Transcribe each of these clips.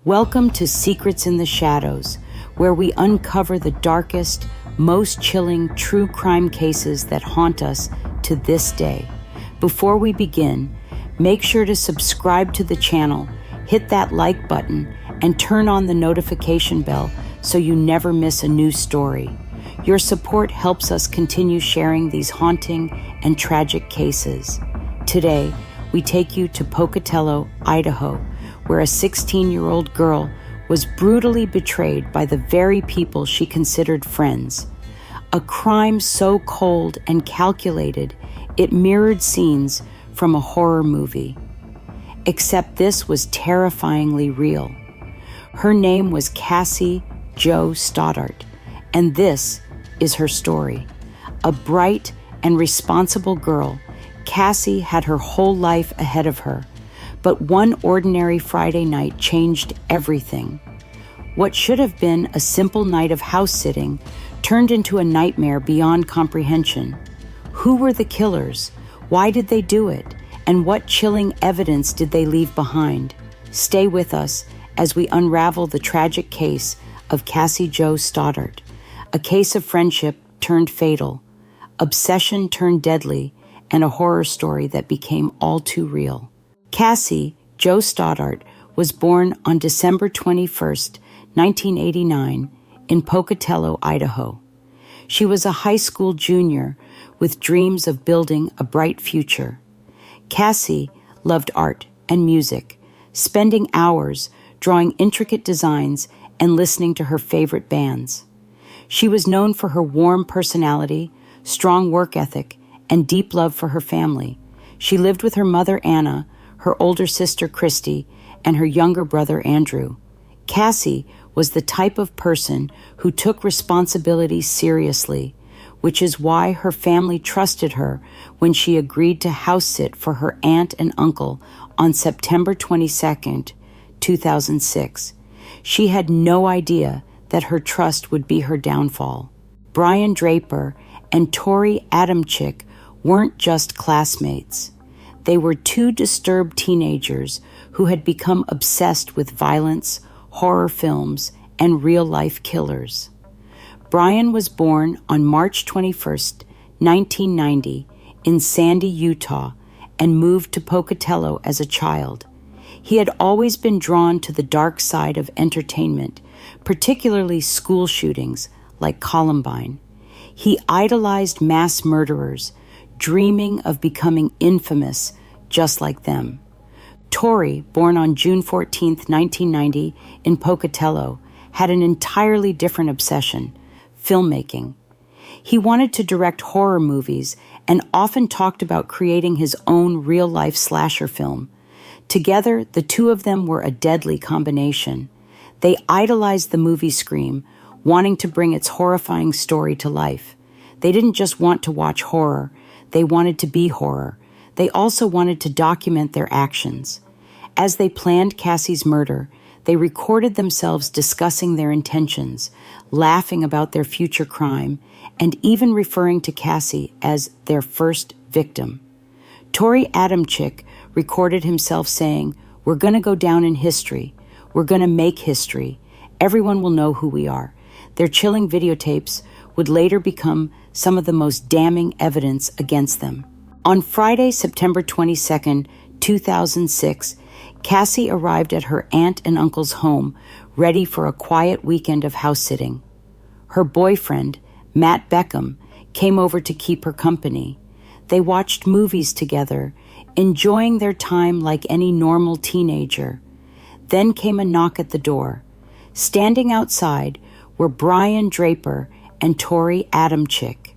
Welcome to Secrets in the Shadows, where we uncover the darkest, most chilling true crime cases that haunt us to this day. Before we begin, make sure to subscribe to the channel, hit that like button, and turn on the notification bell so you never miss a new story. Your support helps us continue sharing these haunting and tragic cases. Today, we take you to Pocatello, Idaho, where a 16-year-old girl was brutally betrayed by the very people she considered friends. A crime so cold and calculated, it mirrored scenes from a horror movie. Except this was terrifyingly real. Her name was Cassie Jo Stoddart, and this is her story. A bright and responsible girl, Cassie had her whole life ahead of her, but one ordinary Friday night changed everything. What should have been a simple night of house-sitting turned into a nightmare beyond comprehension. Who were the killers? Why did they do it? And what chilling evidence did they leave behind? Stay with us as we unravel the tragic case of Cassie Jo Stoddart, a case of friendship turned fatal, obsession turned deadly, and a horror story that became all too real. Cassie Jo Stoddart was born on December 21st, 1989, in Pocatello, Idaho. She was a high school junior with dreams of building a bright future. Cassie loved art and music, spending hours drawing intricate designs and listening to her favorite bands. She was known for her warm personality, strong work ethic, and deep love for her family. She lived with her mother, Anna, her older sister, Christy, and her younger brother, Andrew. Cassie was the type of person who took responsibility seriously, which is why her family trusted her when she agreed to house-sit for her aunt and uncle on September 22nd, 2006. She had no idea that her trust would be her downfall. Draper and Torey Adamcik weren't just classmates. They were two disturbed teenagers who had become obsessed with violence, horror films, and real-life killers. Brian was born on March 21st, 1990, in Sandy, Utah, and moved to Pocatello as a child. He had always been drawn to the dark side of entertainment, particularly school shootings like Columbine. He idolized mass murderers, dreaming of becoming infamous just like them. Torey, born on June 14, 1990, in Pocatello, had an entirely different obsession: filmmaking. He wanted to direct horror movies and often talked about creating his own real-life slasher film. Together, the two of them were a deadly combination. They idolized the movie Scream, wanting to bring its horrifying story to life. They didn't just want to watch horror, they wanted to be horror. They also wanted to document their actions. As they planned Cassie's murder, they recorded themselves discussing their intentions, laughing about their future crime, and even referring to Cassie as their first victim. Torey Adamcik recorded himself saying, "We're going to go down in history. We're going to make history. Everyone will know who we are." Their chilling videotapes would later become some of the most damning evidence against them. On Friday, September 22nd, 2006, Cassie arrived at her aunt and uncle's home, ready for a quiet weekend of house-sitting. Her boyfriend, Matt Beckham, came over to keep her company. They watched movies together, enjoying their time like any normal teenager. Then came a knock at the door. Standing outside were Brian Draper and Torey Adamcik.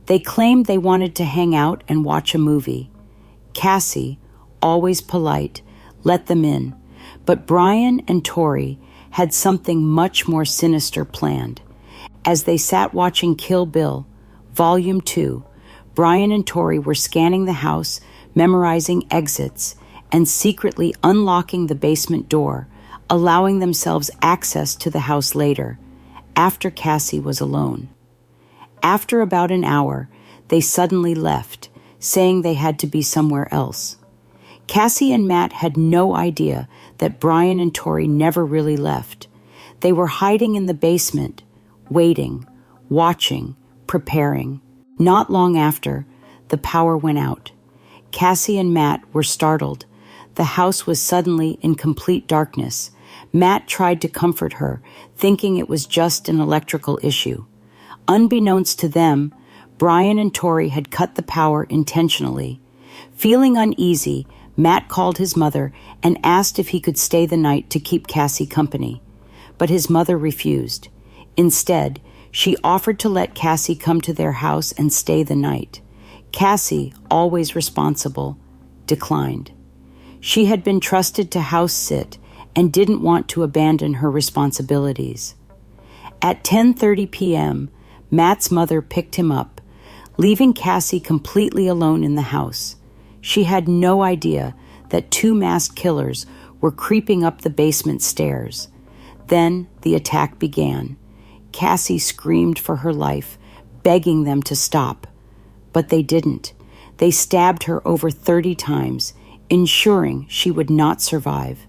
They claimed they wanted to hang out and watch a movie. Cassie, always polite, let them in, but Brian and Torey had something much more sinister planned. As they sat watching Kill Bill, Volume 2, Brian and Torey were scanning the house, memorizing exits, and secretly unlocking the basement door, allowing themselves access to the house later, after Cassie was alone. After about an hour, they suddenly left, saying they had to be somewhere else. Cassie and Matt had no idea that Brian and Torey never really left. They were hiding in the basement, waiting, watching, preparing. Not long after, the power went out. Cassie and Matt were startled. The house was suddenly in complete darkness. Matt tried to comfort her, thinking it was just an electrical issue. Unbeknownst to them, Brian and Torey had cut the power intentionally. Feeling uneasy, Matt called his mother and asked if he could stay the night to keep Cassie company. But his mother refused. Instead, she offered to let Cassie come to their house and stay the night. Cassie, always responsible, declined. She had been trusted to house sit and didn't want to abandon her responsibilities. At 10:30 p.m., Matt's mother picked him up, leaving Cassie completely alone in the house. She had no idea that two masked killers were creeping up the basement stairs. Then the attack began. Cassie screamed for her life, begging them to stop. But they didn't. They stabbed her over 30 times, ensuring she would not survive.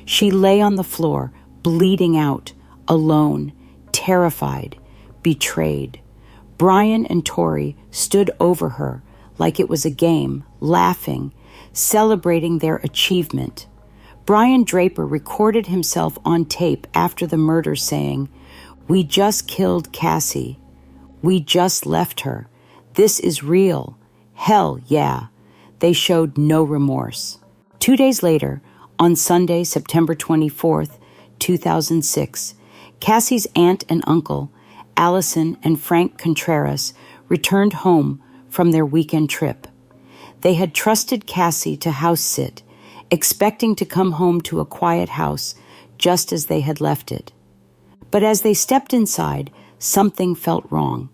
She lay on the floor, bleeding out, alone, terrified, betrayed. Brian and Torey stood over her like it was a game, laughing, celebrating their achievement. Brian Draper recorded himself on tape after the murder saying, "We just killed Cassie. We just left her. This is real. Hell yeah." They showed no remorse. 2 days later, on Sunday, September 24th, 2006, Cassie's aunt and uncle, Allison and Frank Contreras, returned home from their weekend trip. They had trusted Cassie to house sit, expecting to come home to a quiet house just as they had left it. But as they stepped inside, something felt wrong.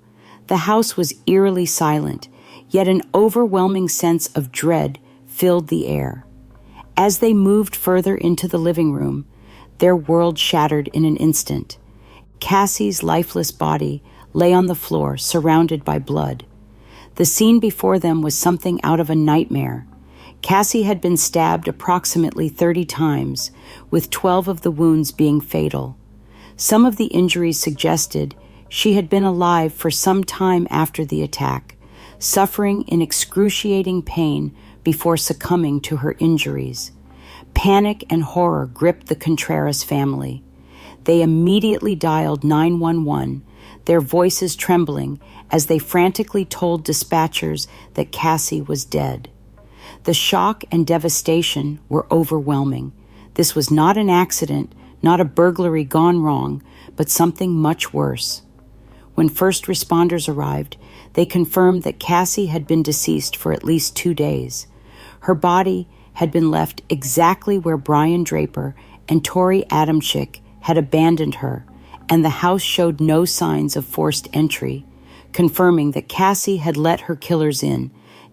The house was eerily silent, yet an overwhelming sense of dread filled the air. As they moved further into the living room, their world shattered in an instant. Cassie's lifeless body lay on the floor, surrounded by blood. The scene before them was something out of a nightmare. Cassie had been stabbed approximately 30 times, with 12 of the wounds being fatal. Some of the injuries suggested she had been alive for some time after the attack, suffering in excruciating pain before succumbing to her injuries. Panic and horror gripped the Contreras family. They immediately dialed 911, their voices trembling as they frantically told dispatchers that Cassie was dead. The shock and devastation were overwhelming. This was not an accident, not a burglary gone wrong, but something much worse. When first responders arrived, they confirmed that Cassie had been deceased for at least 2 days. Her body had been left exactly where Brian Draper and Torey Adamcik had abandoned her, and the house showed no signs of forced entry, confirming that Cassie had let her killers in,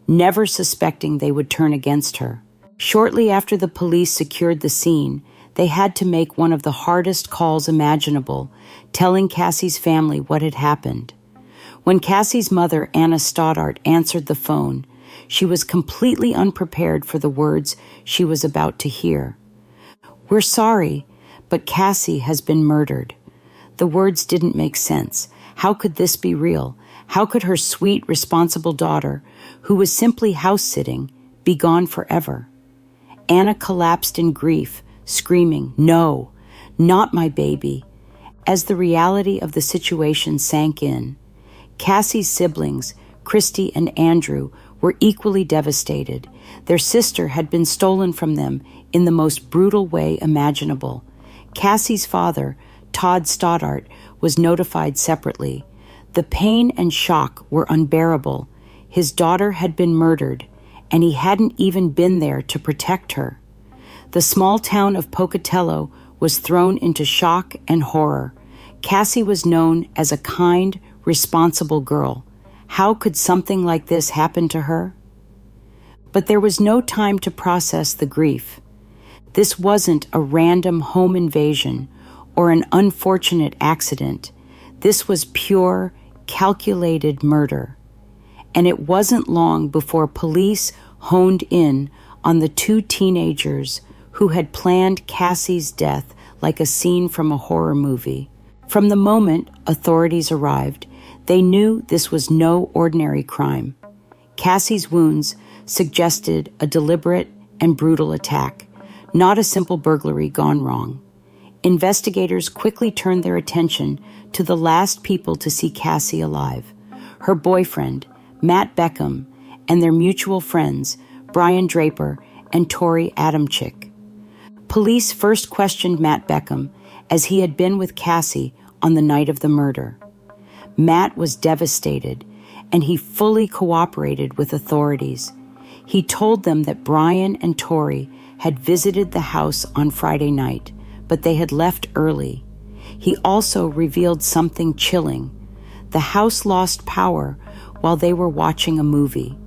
never suspecting they would turn against her. Shortly after the police secured the scene, they had to make one of the hardest calls imaginable, telling Cassie's family what had happened. When Cassie's mother, Anna Stoddart, answered the phone, she was completely unprepared for the words she was about to hear. "We're sorry, but Cassie has been murdered." The words didn't make sense. How could this be real? How could her sweet, responsible daughter, who was simply house-sitting, be gone forever? Anna collapsed in grief, screaming, "No, not my baby." As the reality of the situation sank in, Cassie's siblings, Christy and Andrew, were equally devastated. Their sister had been stolen from them in the most brutal way imaginable. Cassie's father, Todd Stoddart, was notified separately. The pain and shock were unbearable. His daughter had been murdered, and he hadn't even been there to protect her. The small town of Pocatello was thrown into shock and horror. Cassie was known as a kind, responsible girl. How could something like this happen to her? But there was no time to process the grief. This wasn't a random home invasion or an unfortunate accident. This was pure, calculated murder. And it wasn't long before police honed in on the two teenagers who had planned Cassie's death like a scene from a horror movie. From the moment authorities arrived, they knew this was no ordinary crime. Cassie's wounds suggested a deliberate and brutal attack, not a simple burglary gone wrong. Investigators quickly turned their attention to the last people to see Cassie alive: her boyfriend, Matt Beckham, and their mutual friends, Brian Draper and Torey Adamcik. Police first questioned Matt Beckham, as he had been with Cassie on the night of the murder. Matt was devastated, and he fully cooperated with authorities. He told them that Brian and Torey had visited the house on Friday night, but they had left early. He also revealed something chilling. The house lost power while they were watching a movie.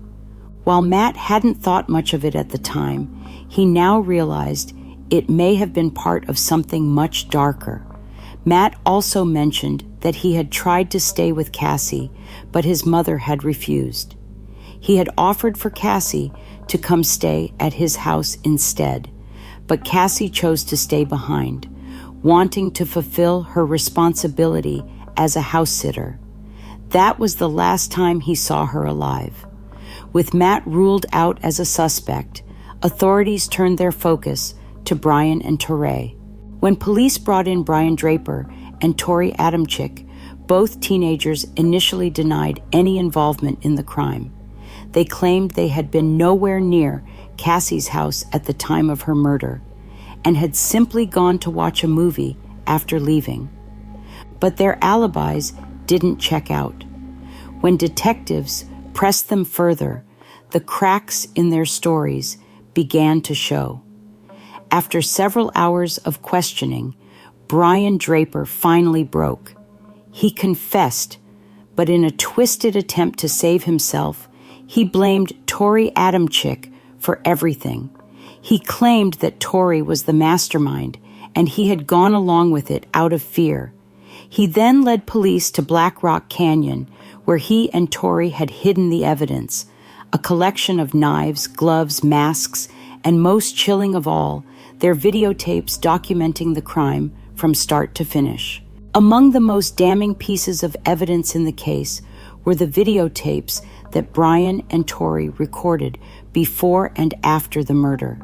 While Matt hadn't thought much of it at the time, he now realized it may have been part of something much darker. Matt also mentioned that he had tried to stay with Cassie, but his mother had refused. He had offered for Cassie to come stay at his house instead, but Cassie chose to stay behind, wanting to fulfill her responsibility as a house sitter. That was the last time he saw her alive. With Matt ruled out as a suspect, authorities turned their focus to Brian and Torey. When police brought in Brian Draper and Torey Adamcik, both teenagers initially denied any involvement in the crime. They claimed they had been nowhere near Cassie's house at the time of her murder and had simply gone to watch a movie after leaving. But their alibis didn't check out. When detectives pressed them further, the cracks in their stories began to show. After several hours of questioning, Brian Draper finally broke. He confessed, but in a twisted attempt to save himself, he blamed Torey Adamcik for everything. He claimed that Torey was the mastermind, and he had gone along with it out of fear. He then led police to Black Rock Canyon, where he and Torey had hidden the evidence, a collection of knives, gloves, masks, and most chilling of all, their videotapes documenting the crime from start to finish. Among the most damning pieces of evidence in the case were the videotapes that Brian and Torey recorded before and after the murder.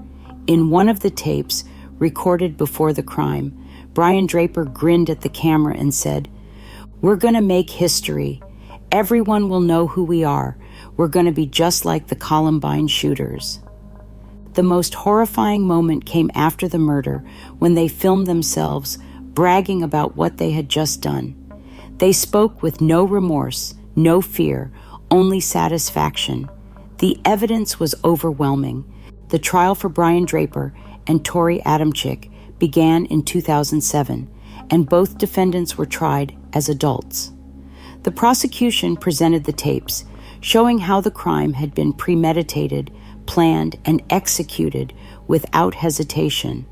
In one of the tapes, recorded before the crime, Brian Draper grinned at the camera and said, "We're going to make history. Everyone will know who we are. We're going to be just like the Columbine shooters." The most horrifying moment came after the murder, when they filmed themselves bragging about what they had just done. They spoke with no remorse, no fear, only satisfaction. The evidence was overwhelming. The trial for Brian Draper and Torey Adamcik began in 2007, and both defendants were tried as adults. The prosecution presented the tapes, showing how the crime had been premeditated, planned, and executed without hesitation.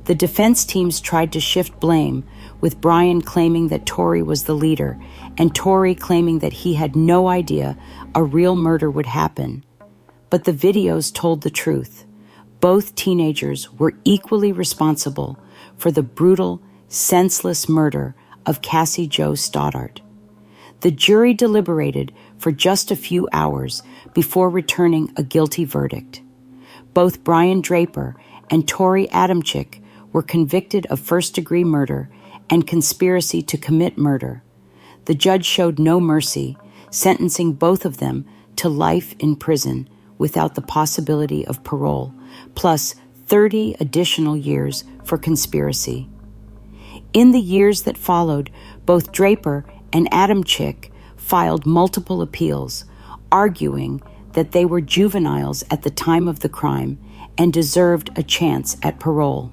The defense teams tried to shift blame, with Brian claiming that Torey was the leader, and Torey claiming that he had no idea a real murder would happen. But the videos told the truth. Both teenagers were equally responsible for the brutal, senseless murder of Cassie Jo Stoddart. The jury deliberated for just a few hours before returning a guilty verdict. Both Brian Draper and Torey Adamcik were convicted of first-degree murder and conspiracy to commit murder. The judge showed no mercy, sentencing both of them to life in prison without the possibility of parole, plus 30 additional years for conspiracy. In the years that followed, both Draper and Adamcik filed multiple appeals, arguing that they were juveniles at the time of the crime and deserved a chance at parole.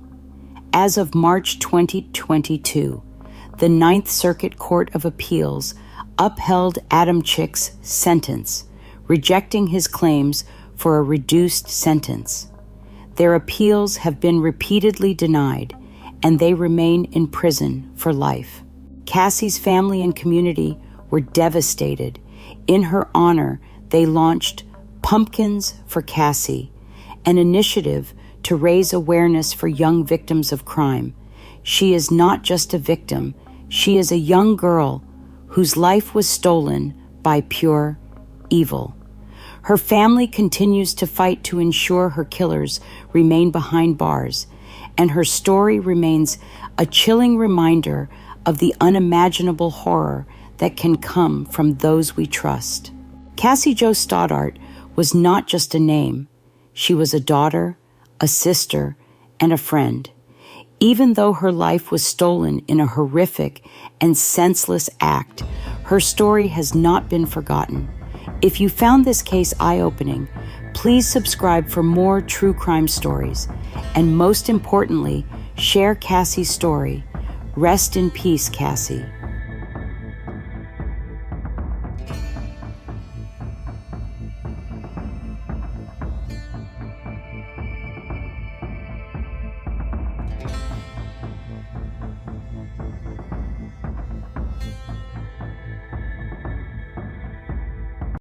As of March 2022, the Ninth Circuit Court of Appeals upheld Adamcik's sentence, rejecting his claims for a reduced sentence. Their appeals have been repeatedly denied, and they remain in prison for life. Cassie's family and community were devastated. In her honor, they launched Pumpkins for Cassie, an initiative to raise awareness for young victims of crime. She is not just a victim, she is a young girl whose life was stolen by pure evil. Her family continues to fight to ensure her killers remain behind bars, and her story remains a chilling reminder of the unimaginable horror that can come from those we trust. Cassie Jo Stoddart was not just a name. She was a daughter, a sister, and a friend. Even though her life was stolen in a horrific and senseless act, her story has not been forgotten. If you found this case eye-opening, please subscribe for more true crime stories. And most importantly, share Cassie's story. Rest in peace, Cassie.